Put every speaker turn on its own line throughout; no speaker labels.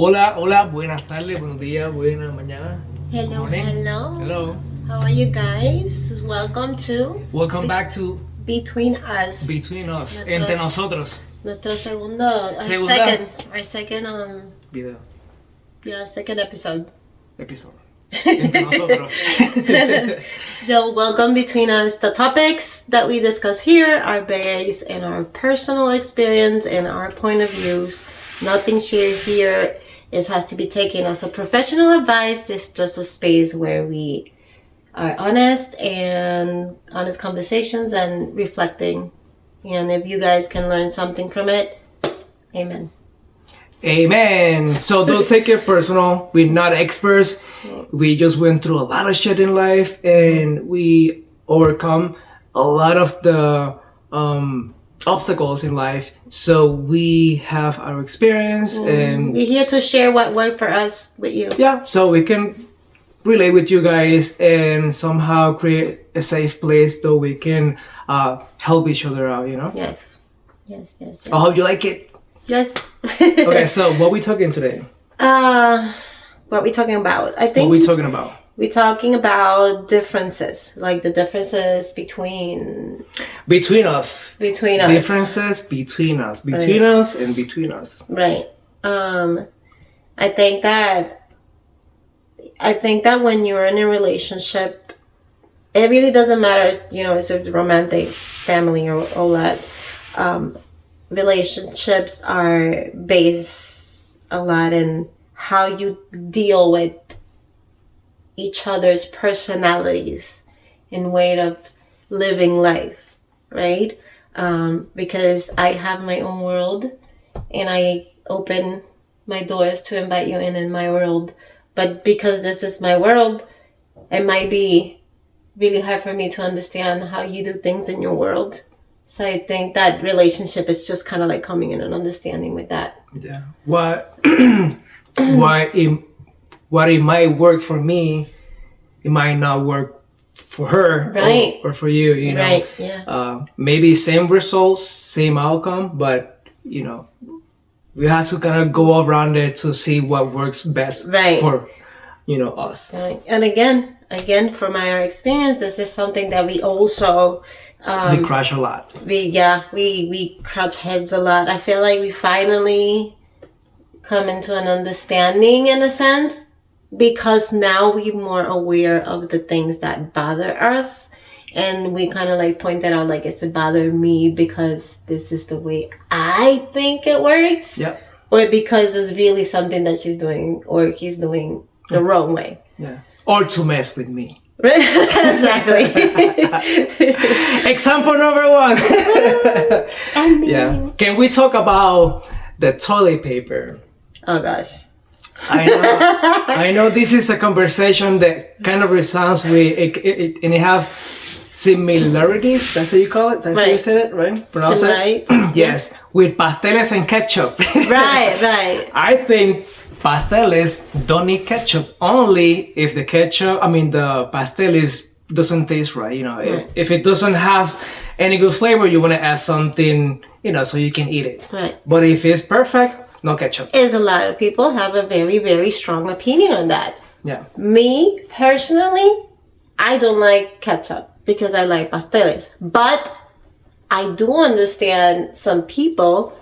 Hola, hola, buenas tardes, buenos días, buenas mañana.
Hello,
Morning.
hello.
Hello.
How are you guys?
Welcome back to
Between Us.
Between Us,
Nosotros-
entre nosotros.
Nuestro segundo, our second
Video,
second episode.
episodio. Entre nosotros.
So welcome between us. The topics that we discuss here are based in our personal experience and our point of views. Nothing shared here has to be taken as a professional advice. It's just a space where we are honest conversations and reflecting. And if you guys can learn something from it, amen.
Amen. So don't take it personal. We're not experts. We just went through a lot of shit in life and we overcome a lot of the obstacles in life. So we have our experience and
We're here to share what worked for us with you.
yeah, so we can relate with you guys and somehow create a safe place so we can help each other out, you know?
Yes.
I hope you like it.
Yes.
Okay, so what we talking today?
What we talking about? I
What
think
we talking about?
we're talking about differences, like the differences between
Us.
us.
Differences between us. Between us and between us.
Right. I think that when you're in a relationship, it really doesn't matter, it's a romantic family or all that. Relationships are based a lot in how you deal with each other's personalities and way of living life, right? Because I have my own world and I open my doors to invite you in my world. But because this is my world, it might be really hard for me to understand how you do things in your world. So I think that relationship is just kind of like coming in and understanding with that.
Yeah. What it might work for me, it might not work for her,
Right.
or for you, you know.
Right, yeah.
Maybe same results, same outcome, but you know, we have to kind of go around it to see what works best
Right.
for, us.
Right. And again, from our experience, this is something that we also
We crash a lot.
we crash heads a lot. I feel like we finally come into an understanding in a sense, because now we're more aware of the things that bother us, and we kind of like pointed out like it's bother me because this is the way I think it works.
Yep.
Or because it's really something that she's doing or he's doing the wrong way.
Yeah. Or to mess with me.
Exactly.
Example number one.
I mean,
Yeah. Can we talk about the toilet paper?
oh gosh.
I know this is a conversation that kind of resounds with it and it have similarities. That's how you call it. That's how you
Right.
said it, right? Pronounce it.
Similarities.
Yes, with pasteles and ketchup.
Right.
I think pasteles don't need ketchup only if the pasteles doesn't taste right. You know,
Right.
if it doesn't have any good flavor, you want to add something, so you can eat it.
Right.
But if it's perfect, no ketchup.
Is a lot of people have a very, very strong opinion on that.
Yeah.
Me, personally, I don't like ketchup because I like pasteles. But I do understand some people,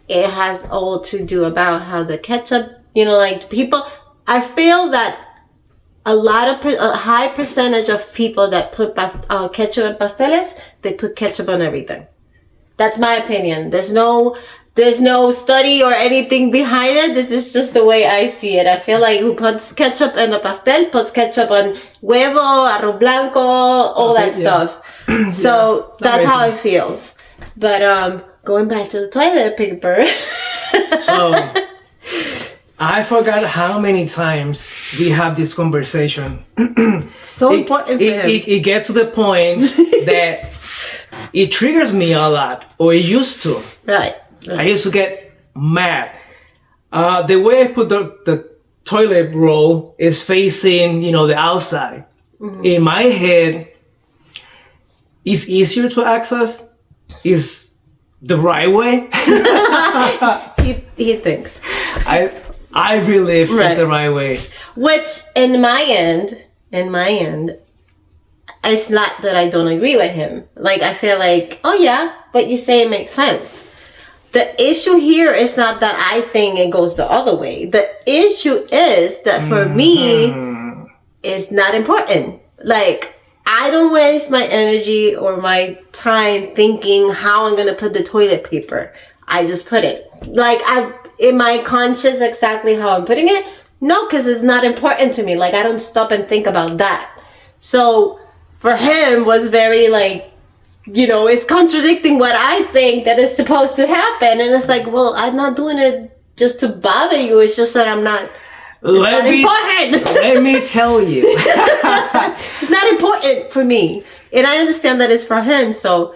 it has all to do about how the ketchup, like people, I feel that a high percentage of people that put ketchup and pasteles, they put ketchup on everything. That's my opinion. There's no study or anything behind it. This is just the way I see it. I feel like who puts ketchup in a pastel puts ketchup on huevo, arroz blanco, all that stuff. So that's how it feels. But going back to the toilet paper.
So I forgot how many times we have this conversation.
So important for him.
It gets to the point that it triggers me a lot, or it used to.
Right.
I used to get mad. The way I put the toilet roll is facing, the outside. Mm-hmm. In my head, it's easier to access. Is the right way.
he thinks.
I believe it's the right way.
Which, in my end, it's not that I don't agree with him. Like, I feel like, oh yeah, but you say it makes sense. The issue here is not that I think it goes the other way. The issue is that for me, it's not important. Like, I don't waste my energy or my time thinking how I'm going to put the toilet paper. I just put it. Like, am I conscious exactly how I'm putting it? No, because it's not important to me. Like, I don't stop and think about that. So for him was very like, you know, it's contradicting what I think that is supposed to happen. And it's like, well, I'm not doing it just to bother you. It's just that I'm not.
Let me tell you.
It's not important for me. And I understand that it's for him. So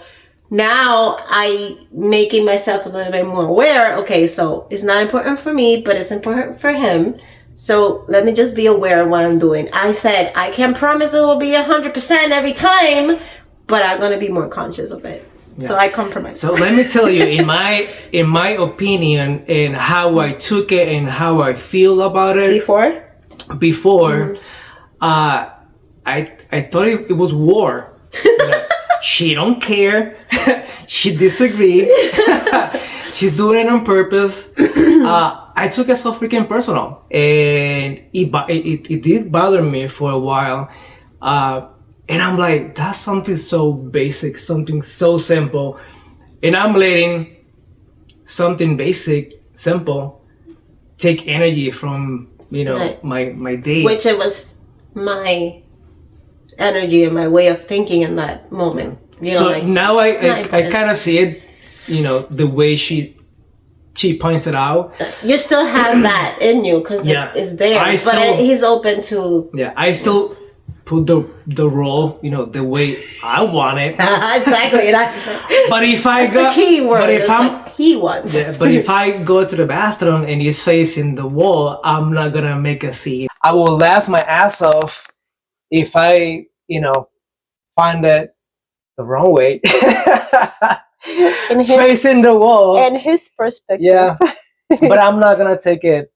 now I making myself a little bit more aware. Okay, so it's not important for me, but it's important for him. So let me just be aware of what I'm doing. I said, I can't promise it will be 100% every time, but I'm going to be more conscious of it. Yeah. So I compromise.
So let me tell you, in my opinion, and how I took it and how I feel about it. Before, I thought it was war. She don't care. She disagree. She's doing it on purpose. I took it so freaking personal, and it did bother me for a while. And I'm like, that's something so basic, something so simple. And I'm letting something basic, simple, take energy from, you know, right. my day.
Which it was my energy and my way of thinking in that moment. You know,
so like, now I kind of see it, you know, the way she points it out.
You still have that in you because it's there. He's open to...
Yeah, I still... put the role, you know, the way I want it.
Exactly.
But if I
go, the key word.
But if
like he wants.
Yeah, but if I go to the bathroom and he's facing the wall, I'm not gonna make a scene. I will laugh my ass off if I, you know, find it the wrong way. Facing the wall.
And his perspective.
Yeah. But I'm not gonna take it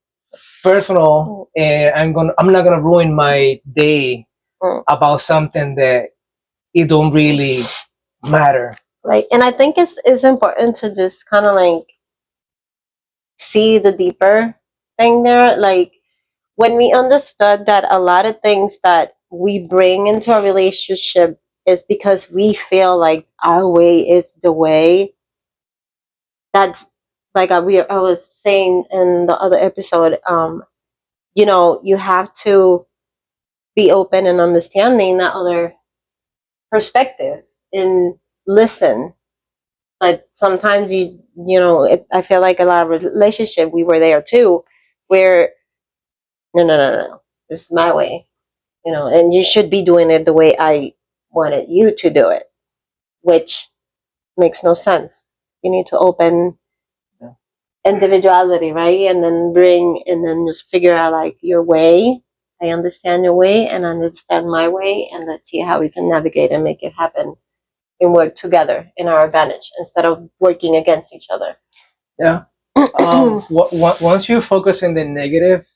personal, and I'm not gonna ruin my day about something that it don't really matter.
Right. And I think it's important to just kind of like see the deeper thing there. Like when we understood that a lot of things that we bring into a relationship is because we feel like our way is the way. That's like I was saying in the other episode, you know, you have to be open and understanding that other perspective and listen. But sometimes you know, I feel like a lot of relationship, we were there too, where no, this is my way, you know, and you should be doing it the way I wanted you to do it, which makes no sense. You need to open individuality, right? And then just figure out like your way. I understand your way and I understand my way, and let's see how we can navigate and make it happen and work together in our advantage instead of working against each other.
Yeah. Once you focus on the negative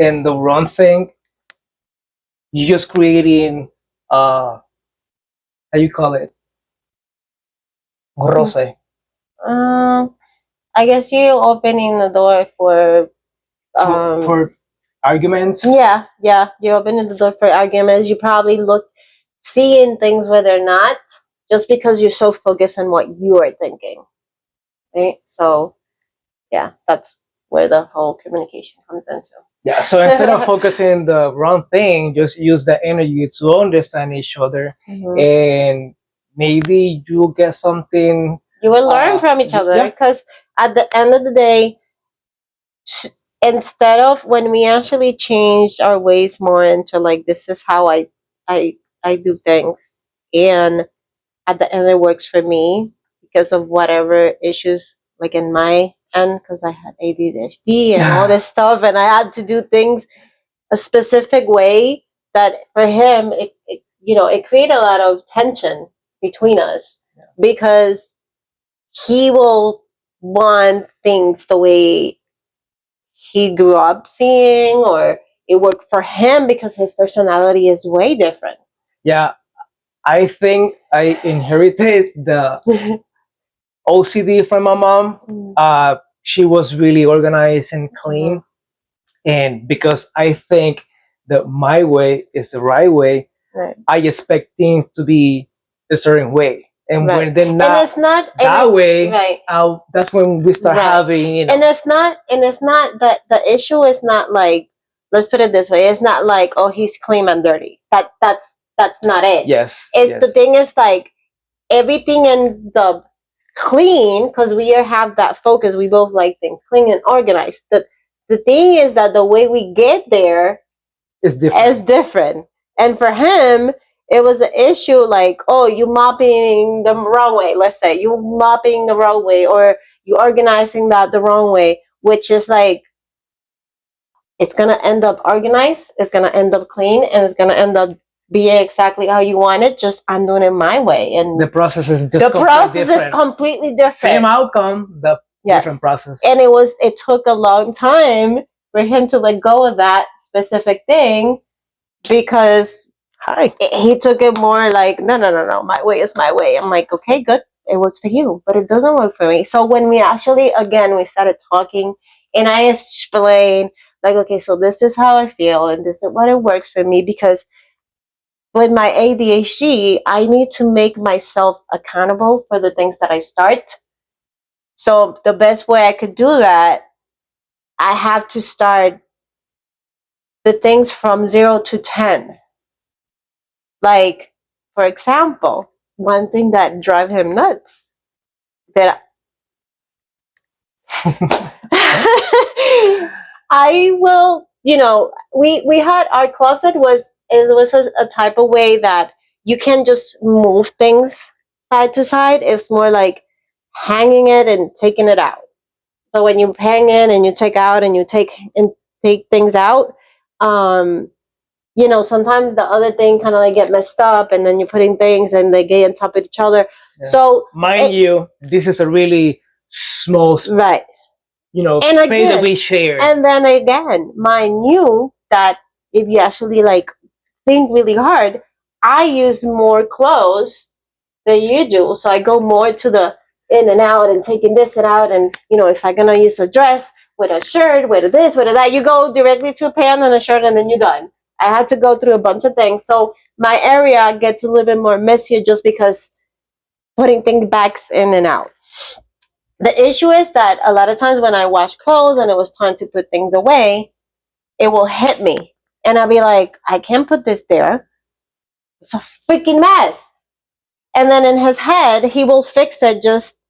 and the wrong thing, you're just creating how you call it? Gorrose.
I guess you're opening the door for
arguments.
Yeah, you're opening the door for arguments. You probably seeing things where they're not, just because you're so focused on what you are thinking, right? So yeah, that's where the whole communication comes into.
Yeah, so instead of focusing the wrong thing, just use the energy to understand each other, and maybe you'll get something.
You will learn from each other, because at the end of the day, instead of when we actually changed our ways more into like, this is how I do things, and at the end it works for me because of whatever issues like in my end, because I had ADHD and all this stuff, and I had to do things a specific way that for him it you know, it created a lot of tension between us, because he will want things the way he grew up seeing, or it worked for him because his personality is way different.
Yeah, I think I inherited the OCD from my mom. She was really organized and clean, and because I think that my way is the right way,
Right.
I expect things to be a certain way, and
Right.
when they're
And
not
it's not
that way,
right.
that's when we start
Right.
having, you know.
And it's not that the issue is not like, let's put it this way, it's not like, oh, he's clean and dirty. That's not it.
Yes.
It's
yes.
the thing is like everything in the clean, because we have that focus. We both like things clean and organized. The thing is that the way we get there
It's different.
is different. And for him, it was an issue like, oh, you mopping the wrong way. Let's say you mopping the wrong way, or you organizing that the wrong way, which is like, it's gonna end up organized, it's gonna end up clean, and it's gonna end up being exactly how you want it. Just I'm doing it my way, and
the process is just
the process
different.
is completely different.
Same outcome, the different process.
And it took a long time for him to let go of that specific thing, because he took it more like, no, my way is my way. I'm like, okay, good, it works for you, but it doesn't work for me. So when we actually, again, we started talking, and I explained, like, okay, so this is how I feel, and this is what it works for me, because with my ADHD, I need to make myself accountable for the things that I start. So the best way I could do that, I have to start the things from 0 to 10. Like, for example, one thing that drive him nuts, that I will, we had, our closet was a type of way that you can just move things side to side. It's more like hanging it and taking it out. So when you hang in and you take out and you take things out, sometimes the other thing kind of like get messed up, and then you're putting things and they get on top of each other. Yeah. So
mind you, this is a really small space.
Right.
And space again, that we share.
And then again, mind you, that if you actually like think really hard, I use more clothes than you do. So I go more to the in and out and taking this and out. And, if I'm going to use a dress with a shirt, with this, with that, you go directly to a pant and a shirt and then you're done. I had to go through a bunch of things. So my area gets a little bit more messier just because putting things back in and out. The issue is that a lot of times when I wash clothes and it was time to put things away, it will hit me. And I'll be like, I can't put this there. It's a freaking mess. And then in his head, he will fix it just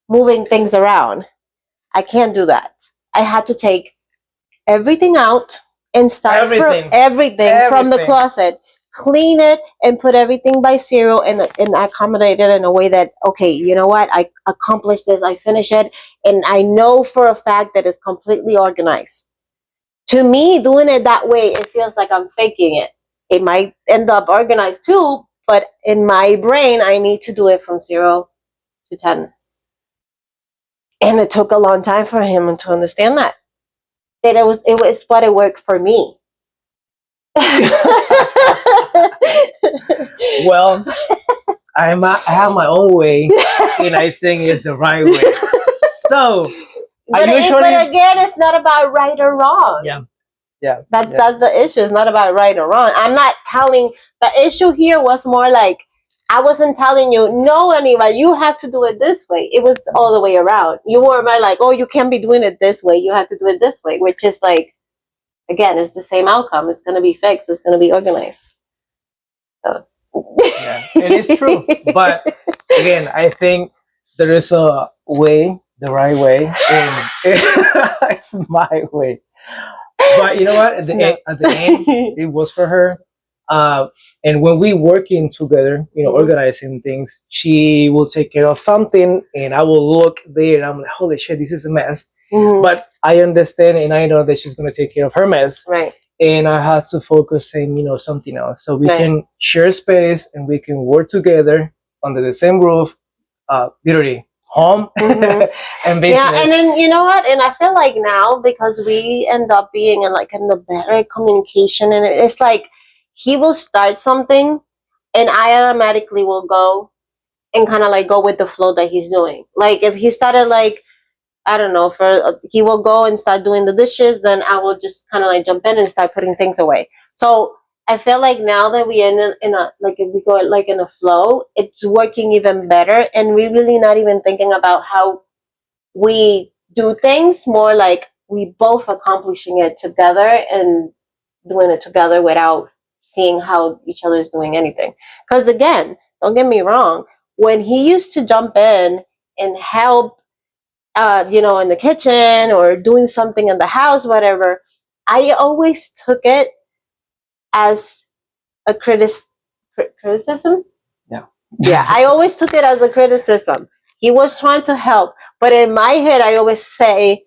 moving things around. I can't do that. I had to take everything out and start everything from the closet, clean it, and put everything by zero, and accommodate it in a way that, okay, you know what, I accomplished this, I finished it, and I know for a fact that it's completely organized. To me, doing it that way, it feels like I'm faking it. It might end up organized too, but in my brain, I need to do it from 0 to 10. And it took a long time for him to understand that it was what it worked for me.
Well, I have my own way, and I think it's the right way. So,
but again, it's not about right or wrong.
Yeah.
That's the issue. It's not about right or wrong. I'm not telling. The issue here was more like, I wasn't telling you, no, anybody, you have to do it this way. It was all the way around. You were like, oh, you can't be doing it this way. You have to do it this way, which is like, again, it's the same outcome. It's going to be fixed. It's going to be organized. So.
Yeah, and it's true. But again, I think there is a way, the right way, and it's my way. But you know what? At the end, it was for her. And when we working together, organizing things, she will take care of something, and I will look there, and I'm like, holy shit, this is a mess. Mm-hmm. But I understand, and I know that she's going to take care of her mess.
Right.
And I have to focus on, something else. So we can share space, and we can work together under the same roof, literally home and business.
Yeah, and then you know what? And I feel like now because we end up being in like in the better communication, and it's like he will start something, and I automatically will go and kind of like go with the flow that he's doing. Like if he started like I don't know, he will go and start doing the dishes, then I will just kind of like jump in and start putting things away. So I feel like now that we are in a like if we go like in a flow, it's working even better, and we really not even thinking about how we do things. More like we both accomplishing it together and doing it together without seeing how each other is doing anything. Because again, don't get me wrong, when he used to jump in and help in the kitchen or doing something in the house, whatever, I always took it as a criticism.
Yeah.
Yeah, I always took it as a criticism. He was trying to help, but in my head, I always say,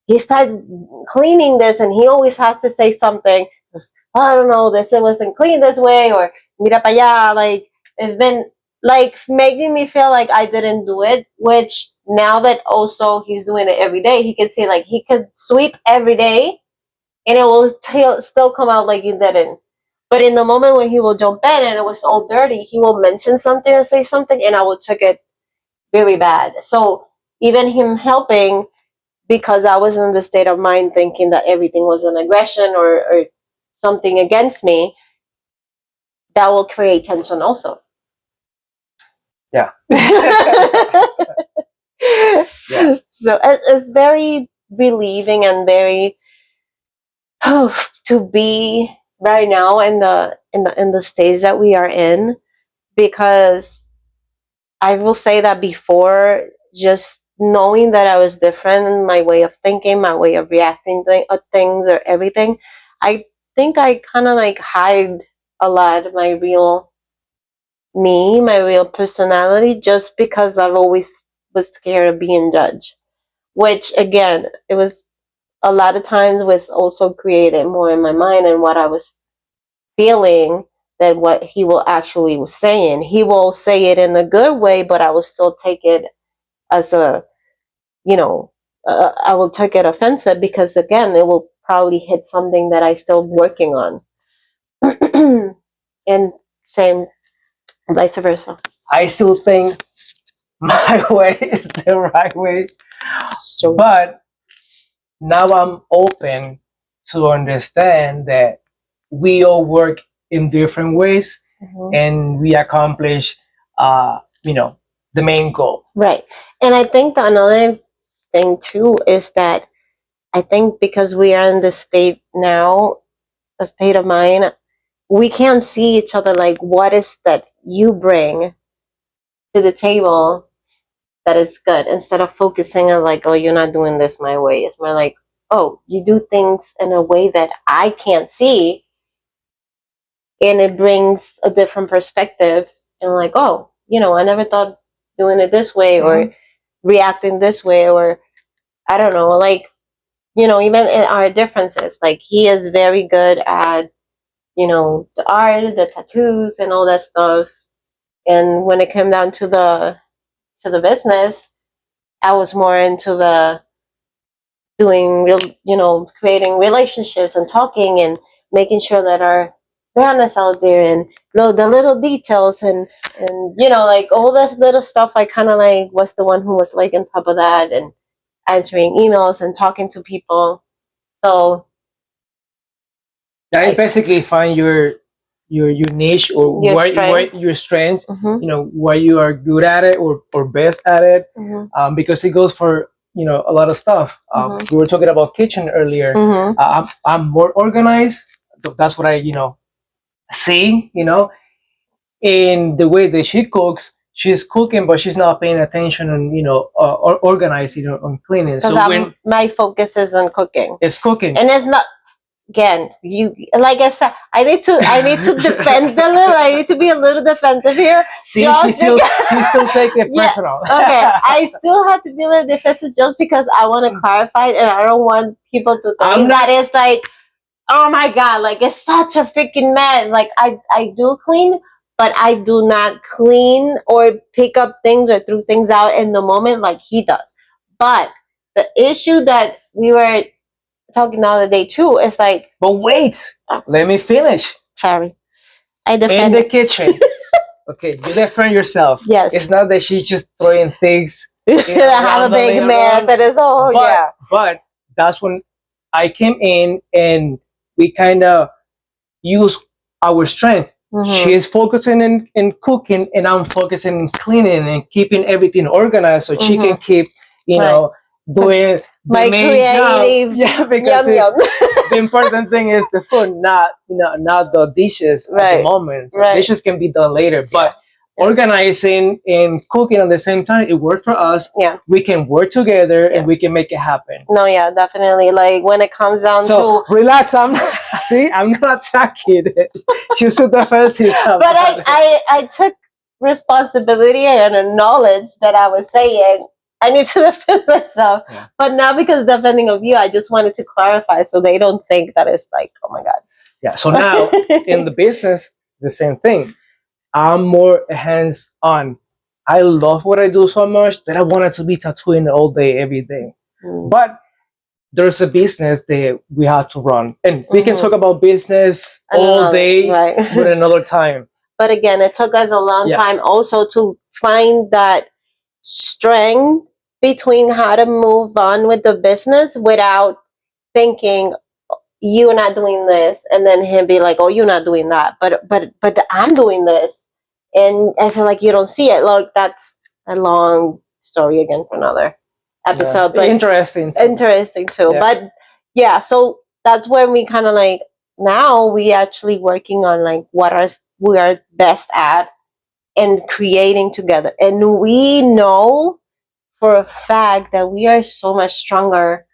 he started cleaning this, and he always has to say something. I don't know, this it wasn't clean this way, or mira pa allá. Like it's been like making me feel like I didn't do it. Which now that also he's doing it every day, he could say like he could sweep every day, and it will still come out like you didn't. But in the moment when he will jump in and it was all dirty, he will mention something or say something, and I will take it very bad. So even him helping, because I was in the state of mind thinking that everything was an aggression or something against me, that will create tension also.
Yeah.
Yeah. So it's very relieving and very to be right now in the stage that we are in, because I will say that before, just knowing that I was different in my way of thinking, my way of reacting to things or everything, I think I kind of like hide a lot of my real me, my real personality, just because I've always was scared of being judged. Which again, it was a lot of times was also created more in my mind and what I was feeling than what he will actually was saying. He will say it in a good way, but I will still take it as a, I will take it offensive because again, it will probably hit something that I still working on. And same, vice versa.
I still think my way is the right way, but now I'm open to understand that we all work in different ways, and we accomplish, the main goal.
Right. And I think another thing too is that I think because we are in this state now, a state of mind, we can't see each other like what is that you bring to the table that is good, instead of focusing on like, oh, you're not doing this my way. It's more like, oh, you do things in a way that I can't see, and it brings a different perspective, and like, oh, I never thought doing it this way or reacting this way, or I don't know, like, even in our differences, like he is very good at the art, the tattoos and all that stuff, and when it came down to the business, I was more into the doing creating relationships and talking and making sure that our brand is out there, and the little details and like all this little stuff. I kind of like was the one who was like on top of that and answering emails and talking to people. So
that is basically find your niche, or your strength, why you are good at it or best at it, because it goes for a lot of stuff. We were talking about kitchen earlier. I'm more organized. That's what I see. In the way that she cooks, she's cooking, but she's not paying attention on or organizing on cleaning. So when
my focus is on cooking,
it's cooking,
and it's not. Again, you like I said, I need to defend a little. I need to be a little defensive here.
See, she still take it personal.
Okay, I still have to be a little defensive just because I want to clarify it, and I don't want people to think that it's like, oh my god, like it's such a freaking mess. Like I do clean, but I do not clean or pick up things or throw things out in the moment like he does. But the issue that we were talking the other day too is like,
But wait, let me finish.
sorry, I
In
defend
the
it.
kitchen. Okay, you defend yourself.
Yes.
It's not that she's just throwing things.
I have a big mess. That is all. Yeah.
But that's when I came in and we kind of use our strength.
Mhm.
She is focusing in cooking, and I'm focusing in cleaning and keeping everything organized so she can keep, you know, doing
My
the main job.
creative
Yeah, because
yum yum.
the important thing is the food, not not the dishes at
Right.
the moment. So
Right.
dishes can be done later, but
Yeah.
organizing and cooking at the same time, it worked for us.
Yeah.
We can work together and we can make it happen.
No, yeah, definitely. Like when it comes down
So
to,
relax. I'm not attacking it. She's a defensive.
but I took responsibility and a knowledge that I was saying I need to defend myself,
Yeah.
but not because defending of you. I just wanted to clarify so they don't think that it's like, oh my god.
Yeah. So now in the business, the same thing. I'm more hands on. I love what I do so much that I wanted to be tattooing all day, every day.
Mm.
But there's a business that we have to run, and we can talk about business all day,
right?
but another time.
But again, it took us a long time also to find that strength between how to move on with the business without thinking you're not doing this, and then him be like, oh, you're not doing that, but I'm doing this, and I feel like you don't see it. Like that's a long story again for another episode. But
interesting
too.
Yeah.
But yeah, so that's where we kind of like, now we actually working on like we are best at and creating together, and we know for a fact that we are so much stronger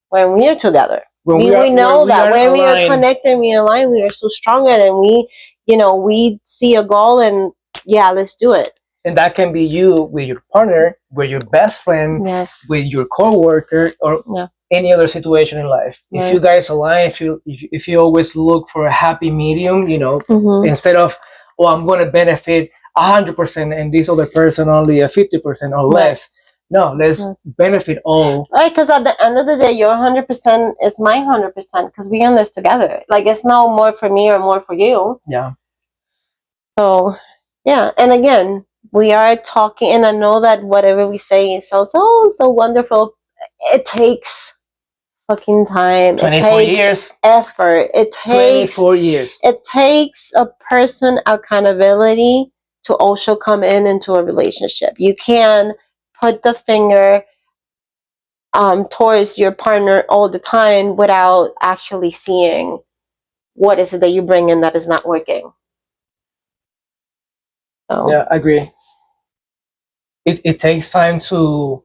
when we are together. We know that when we are connected, we align, we are so stronger, and we see a goal and yeah, let's do it.
And that can be you with your partner, with your best friend,
Yes.
with your coworker, or any other situation in life. If you guys align, if you always look for a happy medium, instead of, oh, I'm going to benefit 100% and this other person only a 50% or less. No, let's benefit all.
Right, because at the end of the day, your 100% is my 100% because we in this together. Like, it's no more for me or more for you.
Yeah.
So, yeah. And again, we are talking, and I know that whatever we say sounds so wonderful. It takes fucking time.
24 years.
Effort. It takes
24 years.
It takes a person accountability to also come into a relationship. You can put the finger towards your partner all the time without actually seeing what is it that you bring in that is not working. So.
Yeah, I agree. It takes time to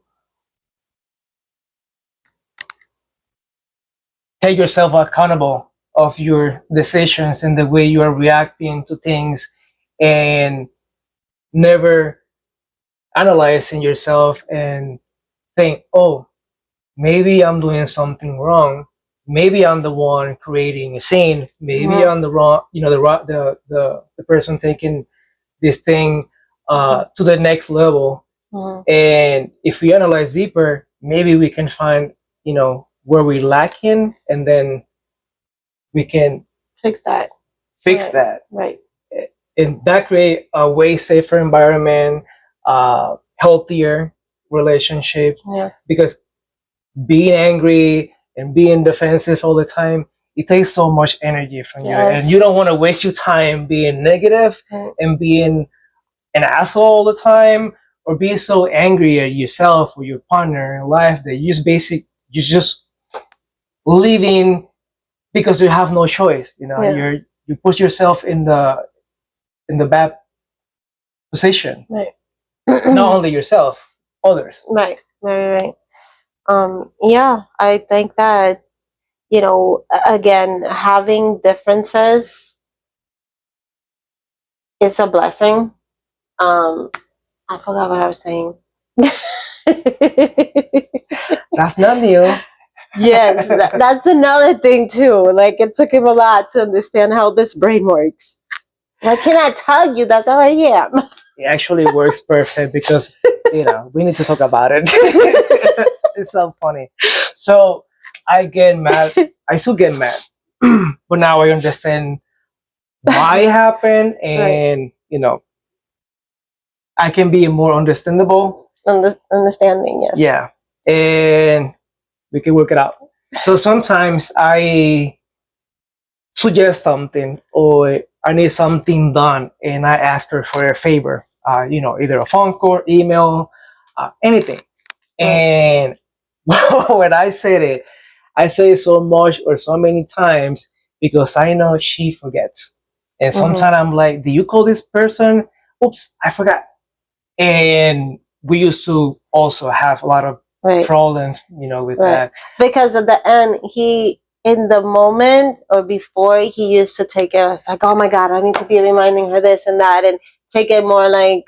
take yourself accountable of your decisions and the way you are reacting to things, and never analyzing yourself and think, oh, maybe I'm doing something wrong. Maybe I'm the one creating a scene. Maybe I'm the wrong, the person taking this thing to the next level. And if we analyze deeper, maybe we can find, where we're lacking, and then we can
fix that. Right.
And that create a way safer environment, healthier relationship.
Yeah.
Because being angry and being defensive all the time, it takes so much energy from you, and you don't want to waste your time being negative and being an asshole all the time, or being so angry at yourself or your partner in life that you just living because you have no choice. You put yourself in the bad position.
Right.
Not only yourself, others.
Right. Yeah, I think that, again, having differences is a blessing. I forgot what I was saying.
That's not new.
Yes, that's another thing too. Like, it took him a lot to understand how this brain works. What can I tell you? That's how I am.
It actually works perfect because we need to talk about it. It's so funny. So I get mad. I still get mad, but now I understand why it happened, and I can be more understandable.
Understanding, yes.
Yeah, and we can work it out. So sometimes I suggest something or I need something done, and I ask her for a favor. Either a phone call, email, anything. And when I said it, I say it so much or so many times because I know she forgets. And sometimes I'm like, "Do you call this person? Oops, I forgot." And we used to also have a lot of problems, with that.
Because at the end, in the moment or before, he used to take it as like, oh my God, I need to be reminding her this and that, and take it more like,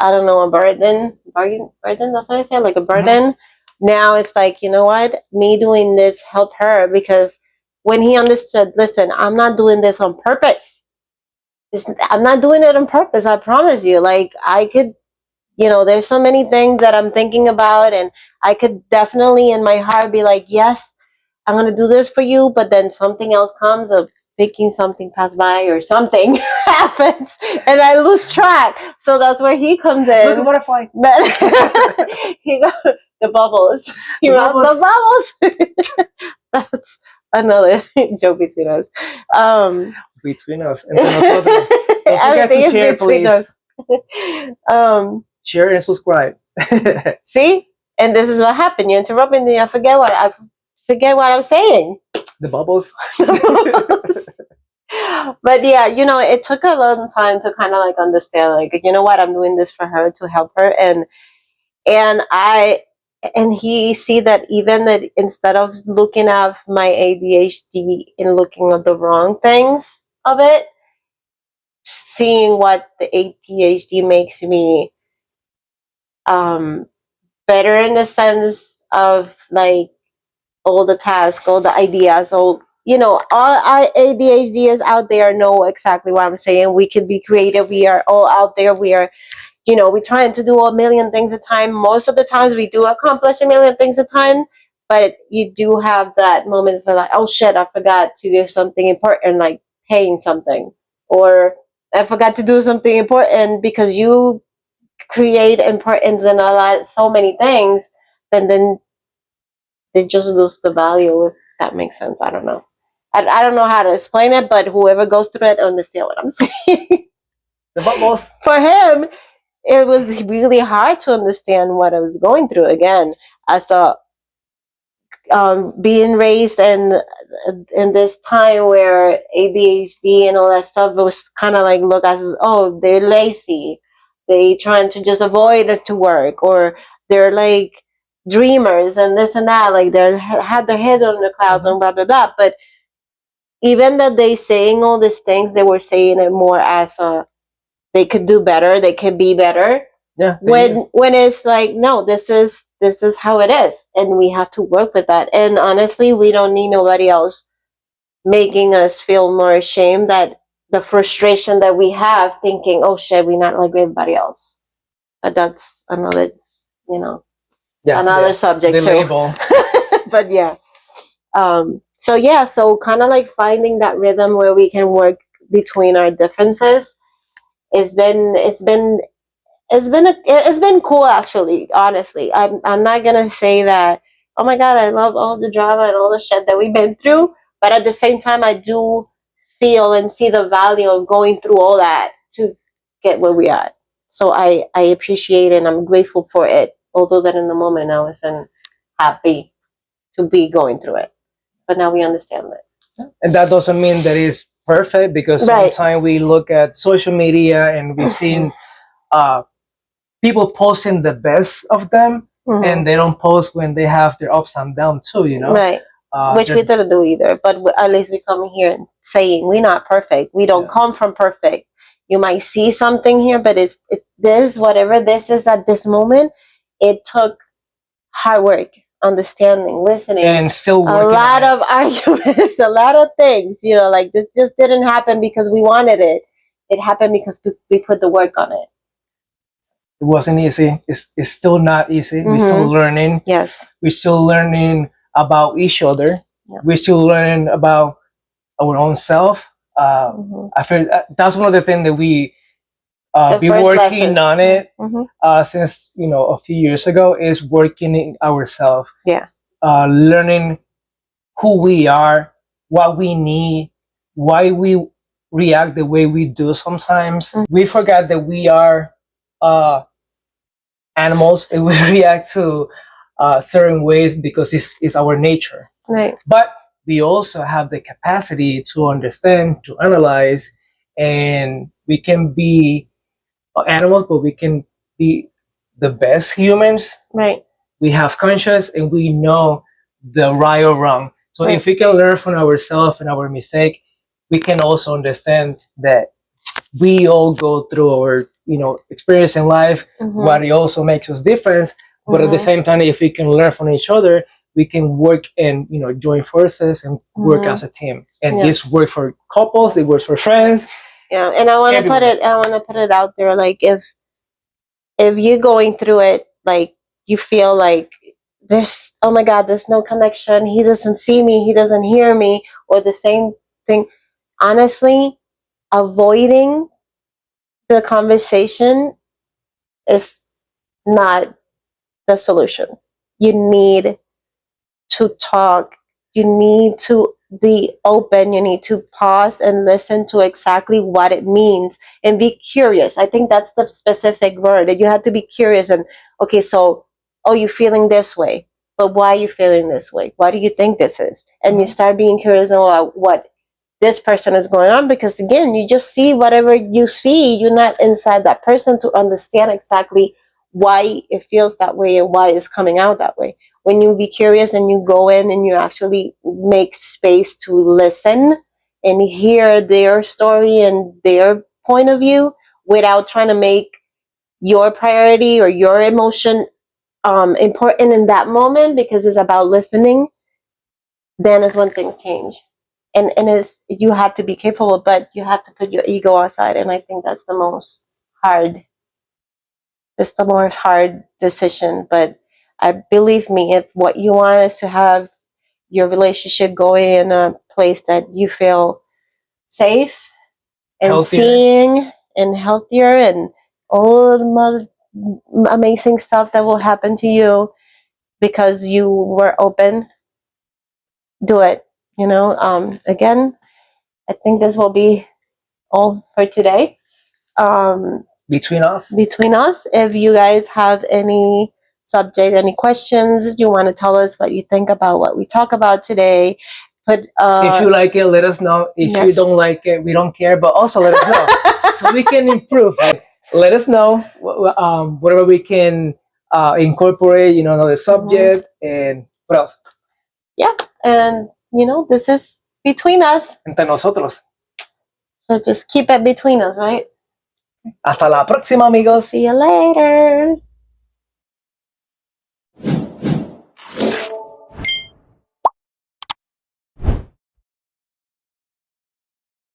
I don't know, a burden. That's what I say, like a burden. Now it's like, you know what? Me doing this helped her because when he understood, listen, I'm not doing this on purpose. I'm not doing it on purpose. I promise you. Like I could, there's so many things that I'm thinking about, and I could definitely in my heart be like, yes, I'm gonna do this for you, but then something else comes of picking something pass by or something happens and I lose track. So that's where he comes in.
Look at butterfly.
But he got the bubbles. He wrote the bubbles. That's another joke between us.
Between us. And don't forget to share, please. Share and subscribe.
See? And this is what happened. You interrupted me. I forget what I'm saying.
The bubbles.
But yeah, it took a long time to kind of like understand, like, you know what, I'm doing this for her to help her, and he see that even that instead of looking at my ADHD and looking at the wrong things of it, seeing what the ADHD makes me better in the sense of like all the tasks, all the ideas, all our ADHDers out there know exactly what I'm saying. We can be creative. We are all out there. We are, we're trying to do a million things at a time. Most of the times we do accomplish a million things at a time, but you do have that moment for like, oh shit, I forgot to do something important, like paying something, or I forgot to do something important because you create importance in so many things, then they just lose the value, if that makes sense. I don't know. I don't know how to explain it, but whoever goes through it understand what I'm saying.
The bubbles.
For him, it was really hard to understand what I was going through. Again, as a being raised in this time where ADHD and all that stuff was kind of like look as, oh, they're lazy, they trying to just avoid it to work, or they're like dreamers and this and that, like they had their head on the clouds and blah blah blah. But even that they saying all these things, they were saying it more as they could do better, they could be better.
Yeah.
When it's like, no, this is how it is, and we have to work with that. And honestly, we don't need nobody else making us feel more ashamed that the frustration that we have thinking, oh shit, we're not like everybody else. But that's another, another subject too. But yeah. So kind of like finding that rhythm where we can work between our differences. It's been cool, actually. Honestly, I'm not gonna say that, oh my god, I love all the drama and all the shit that we've been through, but at the same time I do feel and see the value of going through all that to get where we are. So I appreciate it and I'm grateful for it, although that in the moment I wasn't happy to be going through it, but now we understand it.
And that doesn't mean that it's perfect, because sometimes we look at social media and we see people posting the best of them, and they don't post when they have their ups and downs too,
Right. Which we didn't do either, but at least we come here and saying we're not perfect. We don't come from perfect. You might see something here, but this, whatever this is at this moment, it took hard work, understanding, listening,
and still
a lot of arguments, a lot of things. Like this just didn't happen because we wanted it. it happened because we put the work on it.
It wasn't easy. It's still not easy. We're still learning.
Yes.
We're still learning about each other.
Yeah.
We're still learning about our own self. I feel that's one of the things that we be working on it since a few years ago, is working in ourselves.
Yeah.
Learning who we are, what we need, why we react the way we do sometimes. We forget that we are animals and we react to certain ways because it's our nature.
Right.
But we also have the capacity to understand, to analyze, and we can be animals, but we can be the best humans.
Right.
We have conscience and we know the right or wrong. So
Right.
if we can learn from ourselves and our mistake, we can also understand that we all go through our experience in life, what it also makes us different. But at the same time, if we can learn from each other, we can work and join forces and work as a team. And this works for couples, it works for friends.
Yeah, and I want to put it out there, like if you're going through it, like you feel like there's, oh my God, there's no connection, he doesn't see me, he doesn't hear me, or the same thing. Honestly, avoiding the conversation is not the solution. You need to talk. You need to be open. You need to pause and listen to exactly what it means and be curious. I think that's the specific word, that you have to be curious. And okay, so, oh, you're feeling this way, but why are you feeling this way? Why do you think this is? And you start being curious about what this person is going on, because again, you just see whatever you see. You're not inside that person to understand exactly why it feels that way and why it's coming out that way. When you be curious and you go in and you actually make space to listen and hear their story and their point of view without trying to make your priority or your emotion important in that moment, because it's about listening, then is when things change. And is, you have to be capable, but you have to put your ego aside. And I think that's the most hard. It's the most hard decision. But believe me, if what you want is to have your relationship going in a place that you feel safe and
Healthier.
seeing and healthier, and all the amazing stuff that will happen to you because you were open, do it. Again, I think this will be all for today.
Between us.
If you guys have any subject, any questions, you want to tell us what you think about what we talk about today,
if you like it, let us know. If you don't like it, we don't care, but also let us know so we can improve. Let us know whatever we can incorporate, another subject. And what else?
Yeah, and this is between us.
Entre nosotros.
So just keep it between us, right?
Hasta la próxima, amigos.
See you later.